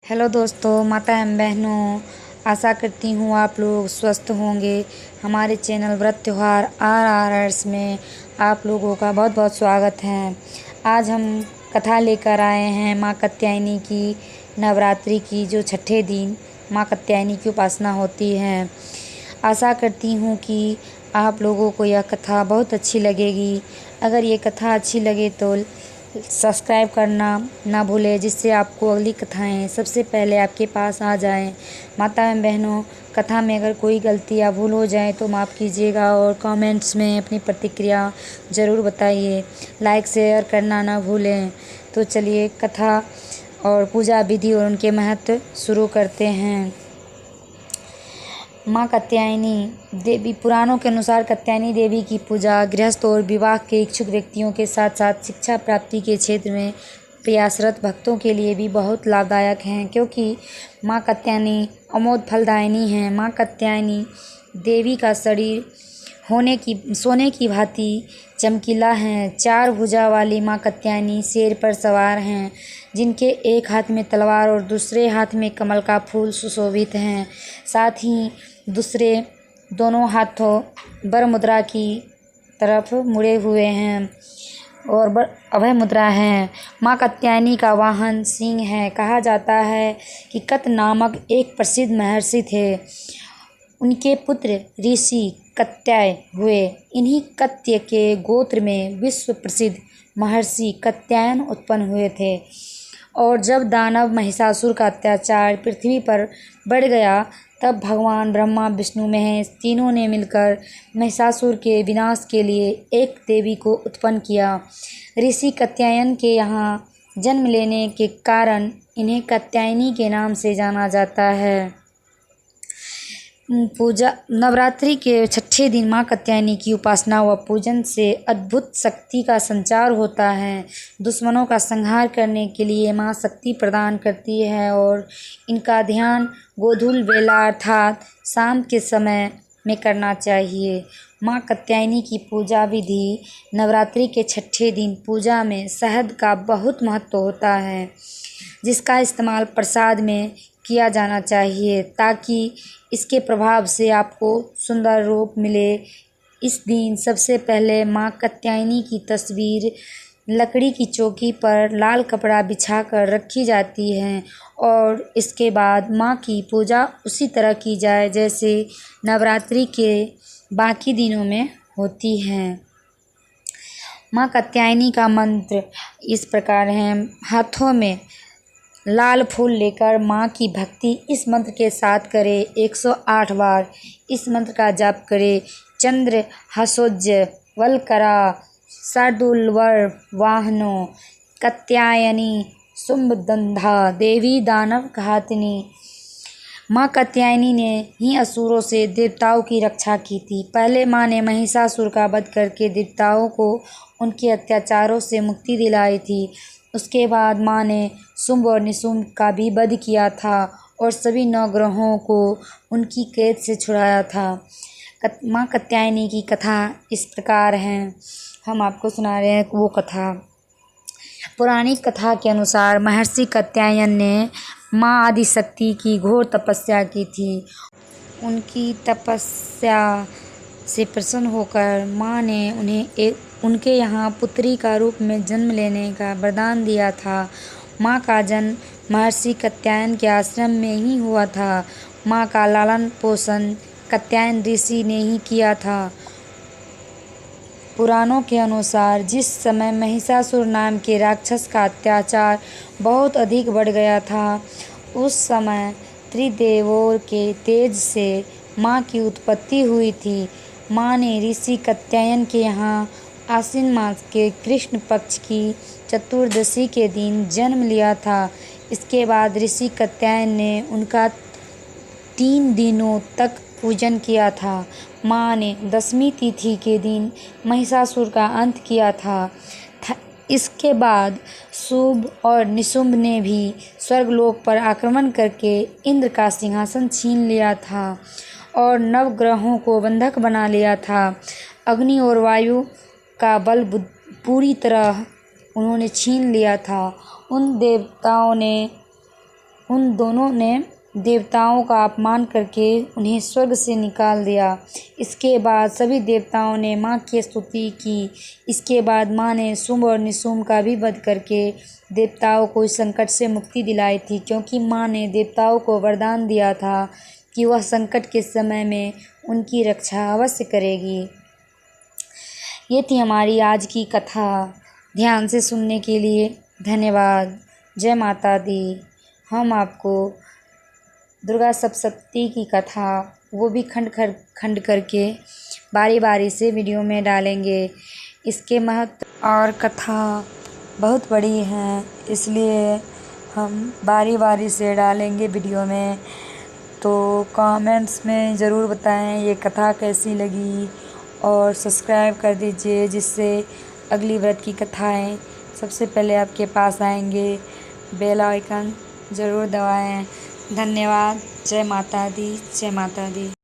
Hello दोस्तों, माता एवं बहनों, आशा करती हूँ आप लोग स्वस्थ होंगे। हमारे चैनल व्रत त्यौहार RRRs में आप लोगों का बहुत बहुत स्वागत है। आज हम कथा लेकर आए हैं माँ कात्यायनी की नवरात्रि की, जो छठे दिन माँ कात्यायनी की उपासना होती है। आशा करती हूँ कि आप लोगों को यह कथा बहुत अच्छी लगेगी। अगर ये कथा अच्छी लगे तो सब्सक्राइब करना ना भूलें, जिससे आपको अगली कथाएं सबसे पहले आपके पास आ जाएं। माता एवं बहनों, कथा में अगर कोई गलती या भूल हो जाए तो माफ़ कीजिएगा और कमेंट्स में अपनी प्रतिक्रिया ज़रूर बताइए। लाइक शेयर करना ना भूलें। तो चलिए कथा और पूजा विधि और उनके महत्व शुरू करते हैं। माँ कात्यायनी देवी। पुराणों के अनुसार कात्यायनी देवी की पूजा गृहस्थ और विवाह के इच्छुक व्यक्तियों के साथ साथ शिक्षा प्राप्ति के क्षेत्र में प्रयासरत भक्तों के लिए भी बहुत लाभदायक हैं, क्योंकि माँ कात्यायनी अमोघ फलदायिनी हैं। माँ कात्यायनी देवी का शरीर सोने की भांति चमकीला है। चार भुजा वाली माँ कात्यायनी शेर पर सवार हैं, जिनके एक हाथ में तलवार और दूसरे हाथ में कमल का फूल सुशोभित हैं। साथ ही दूसरे दोनों हाथों वर मुद्रा की तरफ मुड़े हुए हैं और अभय मुद्रा है। माँ कात्यायनी का वाहन सिंह है। कहा जाता है कि कत नामक एक प्रसिद्ध महर्षि थे। उनके पुत्र ऋषि कात्याय हुए। इन्हीं कात्य के गोत्र में विश्व प्रसिद्ध महर्षि कात्यायन उत्पन्न हुए थे। और जब दानव महिषासुर का अत्याचार पृथ्वी पर बढ़ गया, तब भगवान ब्रह्मा विष्णु महेश तीनों ने मिलकर महिषासुर के विनाश के लिए एक देवी को उत्पन्न किया। ऋषि कात्यायन के यहाँ जन्म लेने के कारण इन्हें कात्यायनी के नाम से जाना जाता है। पूजा। नवरात्रि के छठे दिन माँ कात्यायनी की उपासना व पूजन से अद्भुत शक्ति का संचार होता है। दुश्मनों का संहार करने के लिए माँ शक्ति प्रदान करती है और इनका ध्यान गोधूल बेला अर्थात शाम के समय में करना चाहिए। माँ कात्यायनी की पूजा विधि। नवरात्रि के छठे दिन पूजा में शहद का बहुत महत्व होता है, जिसका इस्तेमाल प्रसाद में किया जाना चाहिए, ताकि इसके प्रभाव से आपको सुंदर रूप मिले। इस दिन सबसे पहले माँ कात्यायनी की तस्वीर लकड़ी की चौकी पर लाल कपड़ा बिछाकर रखी जाती है और इसके बाद माँ की पूजा उसी तरह की जाए जैसे नवरात्रि के बाकी दिनों में होती है। माँ कात्यायनी का मंत्र इस प्रकार है। हाथों में लाल फूल लेकर माँ की भक्ति इस मंत्र के साथ करें। 108 बार इस मंत्र का जाप करें। चंद्र हसोज्य वलकरा शार्दूलवर वाहनो कात्यायनी शुंभदंधा देवी दानव घातिनी। माँ कात्यायनी ने ही असुरों से देवताओं की रक्षा की थी। पहले माँ ने महिषासुर का वध करके देवताओं को उनके अत्याचारों से मुक्ति दिलाई थी। उसके बाद माँ ने शुंभ और निशुंभ का भी वध किया था और सभी नवग्रहों को उनकी कैद से छुड़ाया था। माँ कात्यायनी की कथा इस प्रकार है। हम आपको सुना रहे हैं वो कथा। पौराणिक कथा के अनुसार महर्षि कात्यायन ने माँ आदिशक्ति की घोर तपस्या की थी। उनकी तपस्या से प्रसन्न होकर माँ ने उन्हें उनके यहाँ पुत्री का रूप में जन्म लेने का वरदान दिया था। माँ का जन्म महर्षि कात्यायन के आश्रम में ही हुआ था। माँ का लालन पोषण कात्यायन ऋषि ने ही किया था। पुराणों के अनुसार जिस समय महिषासुर नाम के राक्षस का अत्याचार बहुत अधिक बढ़ गया था, उस समय त्रिदेवों के तेज से माँ की उत्पत्ति हुई थी। माँ ने ऋषि कात्यायन के यहाँ आश्विन मास के कृष्ण पक्ष की चतुर्दशी के दिन जन्म लिया था। इसके बाद ऋषि कात्यायन ने उनका 3 दिनों तक पूजन किया था। माँ ने 10वीं तिथि के दिन महिषासुर का अंत किया था। इसके बाद शुंभ और निशुंभ ने भी स्वर्गलोक पर आक्रमण करके इंद्र का सिंहासन छीन लिया था और नवग्रहों को बंधक बना लिया था। अग्नि और वायु का बल पूरी तरह उन्होंने छीन लिया था। उन देवताओं ने उन दोनों ने देवताओं का अपमान करके उन्हें स्वर्ग से निकाल दिया। इसके बाद सभी देवताओं ने माँ की स्तुति की। इसके बाद माँ ने शुंभ और निशुंभ का भी वध करके देवताओं को इस संकट से मुक्ति दिलाई थी, क्योंकि माँ ने देवताओं को वरदान दिया था कि वह संकट के समय में उनकी रक्षा अवश्य करेगी। ये थी हमारी आज की कथा। ध्यान से सुनने के लिए धन्यवाद। जय माता दी। हम आपको दुर्गा सप्तशती की कथा वो भी खंड करके बारी बारी से वीडियो में डालेंगे। इसके महत्व और कथा बहुत बड़ी है, इसलिए हम बारी बारी से डालेंगे वीडियो में। तो कमेंट्स में ज़रूर बताएं ये कथा कैसी लगी, और सब्सक्राइब कर दीजिए, जिससे अगली व्रत की कथाएं सबसे पहले आपके पास आएंगे। बेल आइकन ज़रूर दबाएं। धन्यवाद। जय माता दी। जय माता दी।